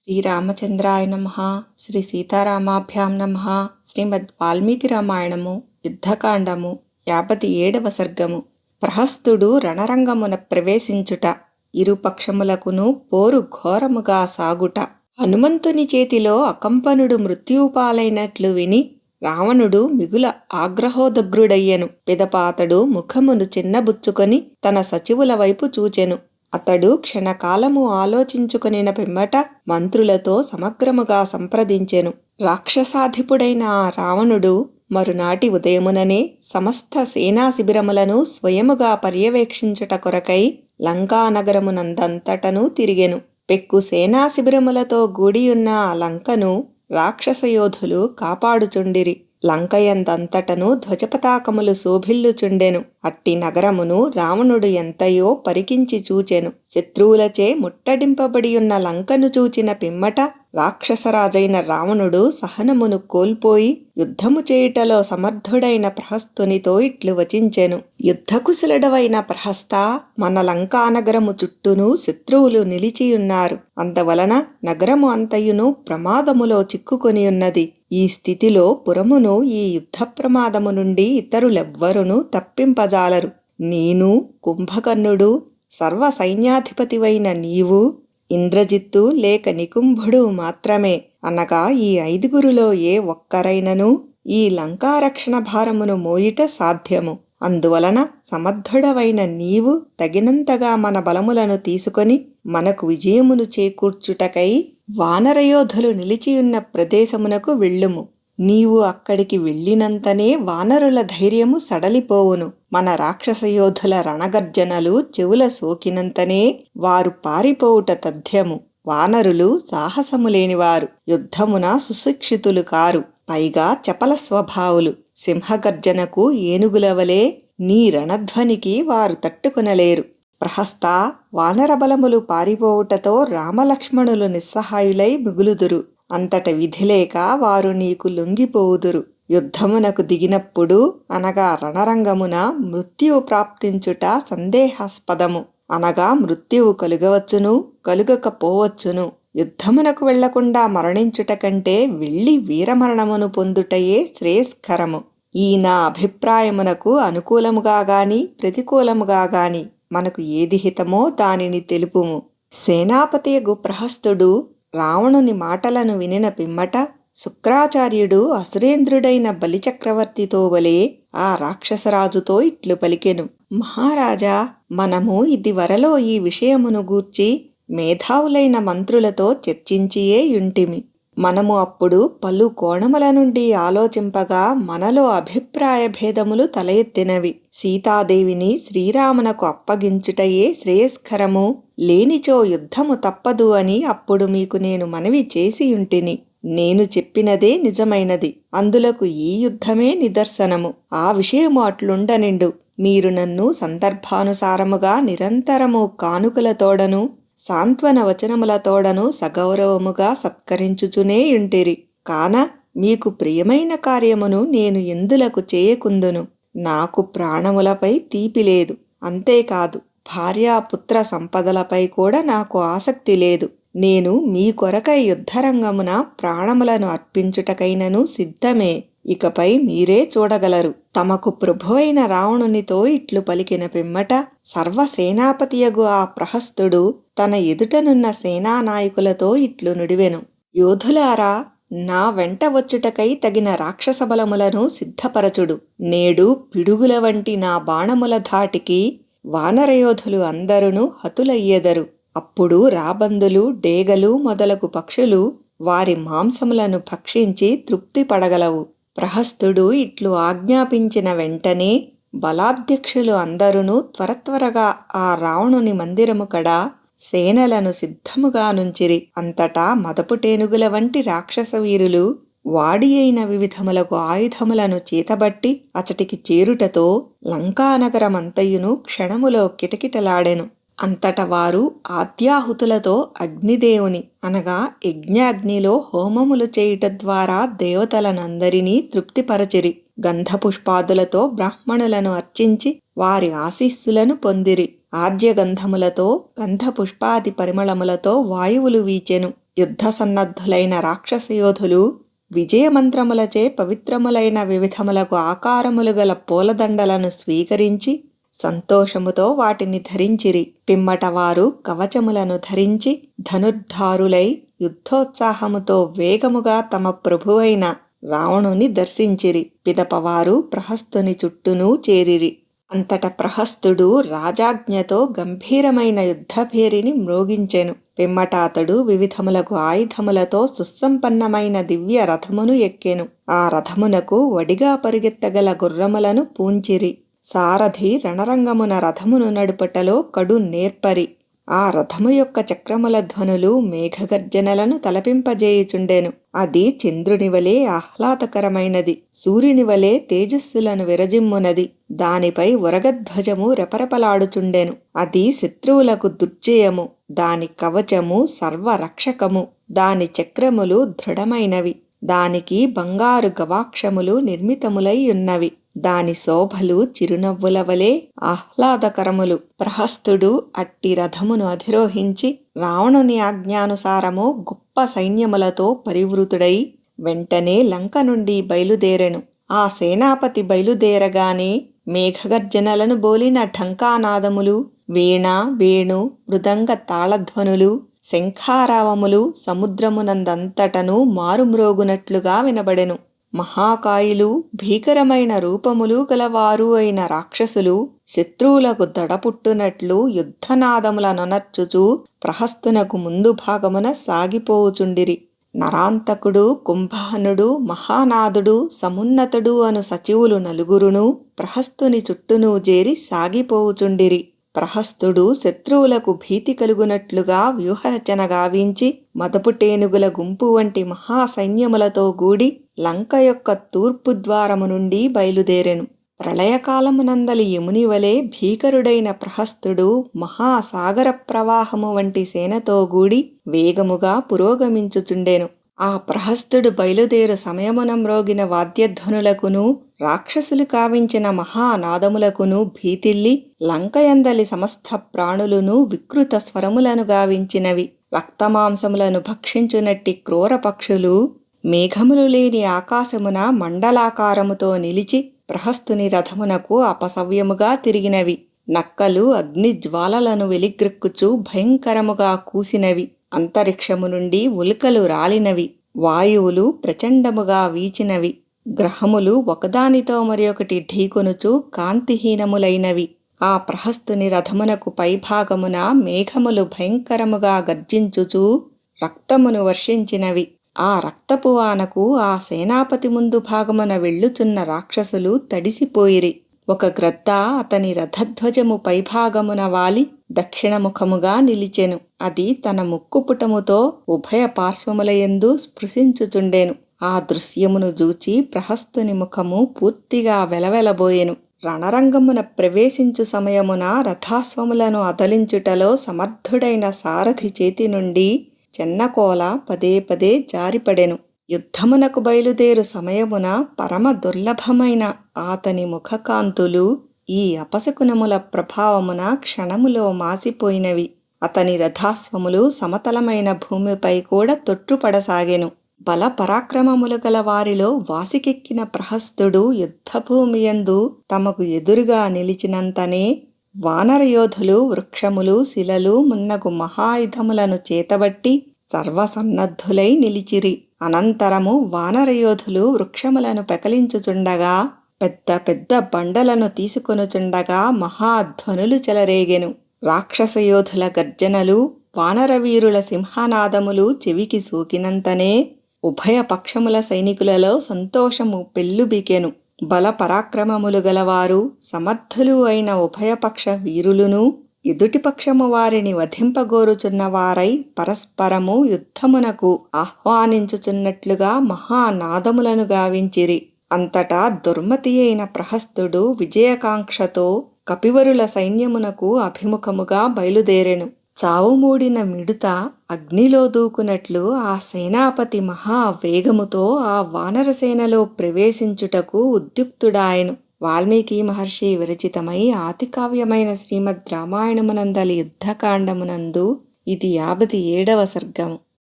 శ్రీరామచంద్రాయ నమః. శ్రీ సీతారామాభ్యాం నమః. శ్రీమద్ వాల్మీకి రామాయణము యుద్ధకాండము 57వ సర్గము. ప్రహస్తుడు రణరంగమున ప్రవేశించుట, ఇరుపక్షములకును పోరు ఘోరముగా సాగుట. హనుమంతుని చేతిలో అకంపనుడు మృత్యుపాలైనట్లు విని రావణుడు మిగుల ఆగ్రహోదగ్రుడయ్యెను. పిదపాతడు ముఖమును చిన్నబుచ్చుకొని తన సచివుల వైపు చూచెను. అతడు క్షణకాలము ఆలోచించుకొనిన పిమ్మట మంత్రులతో సమగ్రముగా సంప్రదించెను. రాక్షసాధిపుడైన ఆ రావణుడు మరునాటి ఉదయముననే సమస్త సేనా శిబిరములను స్వయముగా పర్యవేక్షించుట కొరకై లంకానగరమునందంతటను తిరిగెను. పెక్కు సేనా శిబిరములతో గూడియున్న ఆ లంకను రాక్షసయోధులు కాపాడుచుండిరి. లంకయందంతటను ధ్వజపతాకములు శోభిల్లుచుండెను. అట్టి నగరమును రావణుడు ఎంతయో పరికించి చూచెను. శత్రువులచే ముట్టడింపబడియున్న లంకను చూచిన పిమ్మట రాక్షసరాజైన రావణుడు సహనమును కోల్పోయి యుద్ధము చేయుటలో సమర్థుడైన ప్రహస్తునితో ఇట్లు వచించెను. యుద్ధకుశలుడవైన ప్రహస్త, మన లంకానగరము చుట్టూను శత్రువులు నిలిచియున్నారు. అందువలన నగరము అంతయును ప్రమాదములో చిక్కుకొనియున్నది. ఈ స్థితిలో పురమును ఈ యుద్ధ ప్రమాదము నుండి ఇతరులెవ్వరును తప్పింపజాలరు. నేను, కుంభకర్ణుడు, సర్వ సైన్యాధిపతివైన నీవు, ఇంద్రజిత్తు లేక నికుంభుడు మాత్రమే, అనగా ఈ 5గురిలో ఏ ఒక్కరైనను ఈ లంకారక్షణ భారమును మోయుట సాధ్యము. అందువలన సమర్థుడవైన నీవు తగినంతగా మన బలములను తీసుకొని మనకు విజయమును చేకూర్చుటకై వానరయోధులు నిలిచియున్న ప్రదేశమునకు వెళ్ళుము. నీవు అక్కడికి వెళ్ళినంతనే వానరుల ధైర్యము సడలిపోవును. మన రాక్షసయోధుల రణగర్జనలు చెవుల సోకినంతనే వారు పారిపోవుట తథ్యము. వానరులు సాహసములేనివారు, యుద్ధమున సుశిక్షితులు కారు, పైగా చపల స్వభావులు. సింహగర్జనకు ఏనుగులవలే నీ రణధ్వనికి వారు తట్టుకొనలేరు. ప్రహస్త, వానరబలములు పారిపోవుటతో రామలక్ష్మణులు నిస్సహాయులై మిగులుదురు. అంతట విధిలేక వారు నీకు లొంగిపోవుదురు. యుద్ధమునకు దిగినప్పుడు, అనగా రణరంగమున మృత్యువు ప్రాప్తించుట సందేహాస్పదము. అనగా మృత్యువు కలుగవచ్చును, కలుగకపోవచ్చును. యుద్ధమునకు వెళ్లకుండా మరణించుట కంటే వెళ్ళి వీరమరణమును పొందుటయే శ్రేయస్కరము. ఈ నా అభిప్రాయమునకు అనుకూలముగా గాని ప్రతికూలముగా గాని మనకు ఏది హితమో దానిని తెలుపుము. సేనాపతియగు ప్రహస్తుడు రావణుని మాటలను వినిన పిమ్మట శుక్రాచార్యుడు అసురేంద్రుడైన బలిచక్రవర్తితో వలె ఆ రాక్షసరాజుతో ఇట్లు పలికెను. మహారాజా, మనము ఇదివరలో ఈ విషయమును గూర్చి మేధావులైన మంత్రులతో చర్చించియే యుంటిమి. మనము అప్పుడు పలు కోణముల నుండి ఆలోచింపగా మనలో అభిప్రాయ భేదములు తల ఎత్తినవి. సీతాదేవిని శ్రీరామునకు అప్పగించుటయే శ్రేయస్కరము, లేనిచో యుద్ధము తప్పదు అని అప్పుడు మీకు నేను మనవి చేసియుంటిని. నేను చెప్పినదే నిజమైనది. అందులకు ఈ యుద్ధమే నిదర్శనము. ఆ విషయము అట్లుండనిండు. మీరు నన్ను సందర్భానుసారముగా నిరంతరము కానుకలతోడను సాంత్వన వచనములతోడను సగౌరవముగా సత్కరించుచునే యుంటిరి. కాన మీకు ప్రియమైన కార్యమును నేను ఎందులకు చేయకుందును. నాకు ప్రాణములపై తీపి లేదు. అంతేకాదు, భార్యాపుత్ర సంపదలపై కూడా నాకు ఆసక్తి లేదు. నేను మీ కొరకై యుద్ధరంగమున ప్రాణములను అర్పించుటకైనను సిద్ధమే. ఇకపై మీరే చూడగలరు. తమకు ప్రభువైన రావణునితో ఇట్లు పలికిన పిమ్మట సర్వసేనాపతియగు ఆ ప్రహస్తుడు తన ఎదుటనున్న సేనానాయకులతో ఇట్లు నుడివెను. యోధులారా, నా వెంట వచ్చుటకై తగిన రాక్షస బలములను సిద్ధపరచుడు. నేడు పిడుగుల వంటి నా బాణముల ధాటికి వానరయోధులు అందరును హతులయ్యెదరు. అప్పుడు రాబందులు, డేగలు మొదలగు పక్షులు వారి మాంసములను భక్షించి తృప్తి పడగలవు. ప్రహస్తుడు ఇట్లు ఆజ్ఞాపించిన వెంటనే బలాధ్యక్షులు అందరును త్వరత్వరగా ఆ రావణుని మందిరము కడ సేనలను సిద్ధముగా నుంచిరి. అంతటా మదపుటేనుగుల వంటి రాక్షస వీరులు వాడి అయిన వివిధములకు ఆయుధములను చేతబట్టి అచటికి చేరుటతో లంకానగరమంతయును క్షణములో కిటకిటలాడెను. అంతట వారు ఆద్యాహుతులతో అగ్నిదేవుని, అనగా యజ్ఞాగ్నిలో హోమములు చేయుట ద్వారా దేవతలనందరినీ తృప్తిపరచిరి. గంధపుష్పాదులతో బ్రాహ్మణులను అర్చించి వారి ఆశీస్సులను పొందిరి. ఆద్యగంధములతో, గంధపుష్పాది పరిమళములతో వాయువులు వీచెను. యుద్ధ సన్నద్ధులైన రాక్షసయోధులు విజయమంత్రములచే పవిత్రములైన వివిధములకు ఆకారములు గల పూలదండలను స్వీకరించి సంతోషముతో వాటిని ధరించిరి. పిమ్మట వారు కవచములను ధరించి ధనుర్ధారులై యుద్ధోత్సాహముతో వేగముగా తమ ప్రభువైన రావణుని దర్శించిరి. పిదపవారు ప్రహస్తుని చుట్టూనూ చేరిరి. అంతట ప్రహస్తుడు రాజాజ్ఞతో గంభీరమైన యుద్ధభేరిని మ్రోగించెను. పిమ్మట అతడు వివిధములకు ఆయుధములతో సుసంపన్నమైన దివ్య రథమును ఎక్కెను. ఆ రథమునకు వడిగా పరిగెత్తగల గుర్రములను పూంచిరి. సారథి రణరంగమున రథమును నడుపటలో కడు నేర్పరి. ఆ రథము యొక్క చక్రముల ధ్వనులు మేఘగర్జనలను తలపింపజేయుచుండెను. అది చంద్రునివలే ఆహ్లాదకరమైనది, సూర్యునివలే తేజస్సులను విరజిమ్మునది. దానిపై వరగధ్వజము రెపరెపలాడుచుండెను. అది శత్రువులకు దుర్జయము. దాని కవచము సర్వరక్షకము. దాని చక్రములు దృఢమైనవి. దానికి బంగారు గవాక్షములు నిర్మితములై ఉన్నవి. దాని శోభలు చిరునవ్వుల వలె ఆహ్లాదకరములు. ప్రహస్తుడు అట్టి రథమును అధిరోహించి రావణుని ఆజ్ఞానుసారము గొప్ప సైన్యములతో పరివృతుడై వెంటనే లంక నుండి బయలుదేరెను. ఆ సేనాపతి బయలుదేరగానే మేఘగర్జనలను బోలిన ఢంకానాదములు, వీణ, వేణు, మృదంగ తాళధ్వనులు, శంఖారావములు సముద్రమునందంతటను మారుమ్రోగునట్లుగా వినబడెను. మహాకాయులు, భీకరమైన రూపములు గలవారు అయిన రాక్షసులు శత్రువులకు దడపుట్టునట్లు యుద్ధనాదములనొనర్చుచూ ప్రహస్తునకు ముందు భాగమున సాగిపోవుచుండిరి. నరాంతకుడు, కుంభహనుడు, మహానాదుడు, సమున్నతుడు అను సచివులు నలుగురును ప్రహస్తుని చుట్టూనూ చేరి సాగిపోవుచుండిరి. ప్రహస్తుడు శత్రువులకు భీతి కలుగునట్లుగా వ్యూహరచన గావించి మదపుటేనుగుల గుంపు వంటి మహాసైన్యములతో గూడి లంక యొక్క తూర్పు ద్వారము నుండి బయలుదేరెను. ప్రళయకాలమునందలి యముని వలె భీకరుడైన ప్రహస్తుడు మహాసాగర ప్రవాహము వంటి సేనతో గూడి వేగముగా పురోగమించుచుండెను. ఆ ప్రహస్తుడు బయలుదేరు సమయమున మ్రోగిన వాద్యధ్వనులకును రాక్షసులు కావించిన మహానాదములకును భీతిల్లి లంకయందలి సమస్త ప్రాణులను వికృత స్వరములను గావించినవి. రక్తమాంసములను భక్షించునట్టి క్రూర పక్షులు మేఘములు లేని ఆకాశమున మండలాకారముతో నిలిచి ప్రహస్తుని రథమునకు అపసవ్యముగా తిరిగినవి. నక్కలు అగ్నిజ్వాలలను వెలిగ్రెక్కుచూ భయంకరముగా కూసినవి. అంతరిక్షము నుండి ఉల్కలు రాలినవి. వాయువులు ప్రచండముగా వీచినవి. గ్రహములు ఒకదానితో మరొకటి ఢీకొనుచు కాంతిహీనములైనవి. ఆ ప్రహస్తుని రథమునకు పైభాగమున మేఘములు భయంకరముగా గర్జించుచూ రక్తమును వర్షించినవి. ఆ రక్తపు వానకు ఆ సేనాపతి ముందు భాగమున వెళ్ళుచున్న రాక్షసులు తడిసిపోయిరి. ఒక గ్రద్ద అతని రథధ్వజము పైభాగమున వాలి దక్షిణముఖముగా నిలిచెను. అది తన ముక్కుపుటముతో ఉభయ పార్శ్వములయందు స్పృశించుచుండెను. ఆ దృశ్యమును జూచి ప్రహస్తుని ముఖము పూర్తిగా వెలవెలబోయెను. రణరంగమున ప్రవేశించు సమయమున రథాశ్వములను అదలించుటలో సమర్థుడైన సారథి చేతి నుండి చెన్నకోల పదే పదే జారిపడెను. యుద్ధమునకు బయలుదేరు సమయమున పరమ దుర్లభమైన ఆతని ముఖకాంతులు ఈ అపశకునముల ప్రభావమున క్షణములో మాసిపోయినవి. అతని రథాశ్వములు సమతలమైన భూమిపై కూడా తొట్టుపడసాగెను. బల పరాక్రమములు గల వారిలో వాసికెక్కిన ప్రహస్తుడు యుద్ధభూమియందు తమకు ఎదురుగా నిలిచినంతనే వానరయోధులు వృక్షములు, శిలలు మున్నగు మహాయుధములను చేతబట్టి సర్వసన్నద్ధులై నిలిచిరి. అనంతరము వానరయోధులు వృక్షములను పెకలించుచుండగా పెద్ద పెద్ద బండలను తీసుకొనుచుండగా మహాధ్వనులు చెలరేగెను. రాక్షసయోధుల గర్జనలు, వానరవీరుల సింహనాదములు చెవికి సోకినంతనే ఉభయ పక్షముల సైనికులలో సంతోషము పెల్లుబికెను. బల పరాక్రమములు గలవారు సమర్థులు అయిన ఉభయపక్ష వీరులును ఎదుటిపక్షము వారిని వధింపగోరుచున్నవారై పరస్పరము యుద్ధమునకు ఆహ్వానించుచున్నట్లుగా మహానాదములను గావించిరి. అంతటా దుర్మతి అయిన ప్రహస్తుడు విజయకాంక్షతో కపివరుల సైన్యమునకు అభిముఖముగా బయలుదేరెను. చావుమూడిన మిడుత అగ్నిలో దూకునట్లు ఆ సేనాపతి మహావేగముతో ఆ వానరసేనలో ప్రవేశించుటకు ఉద్యుక్తుడాయను. వాల్మీకి మహర్షి విరచితమై ఆదికావ్యమైన శ్రీమద్ రామాయణమునందలి యుద్ధకాండమునందు ఇది 57వ సర్గము.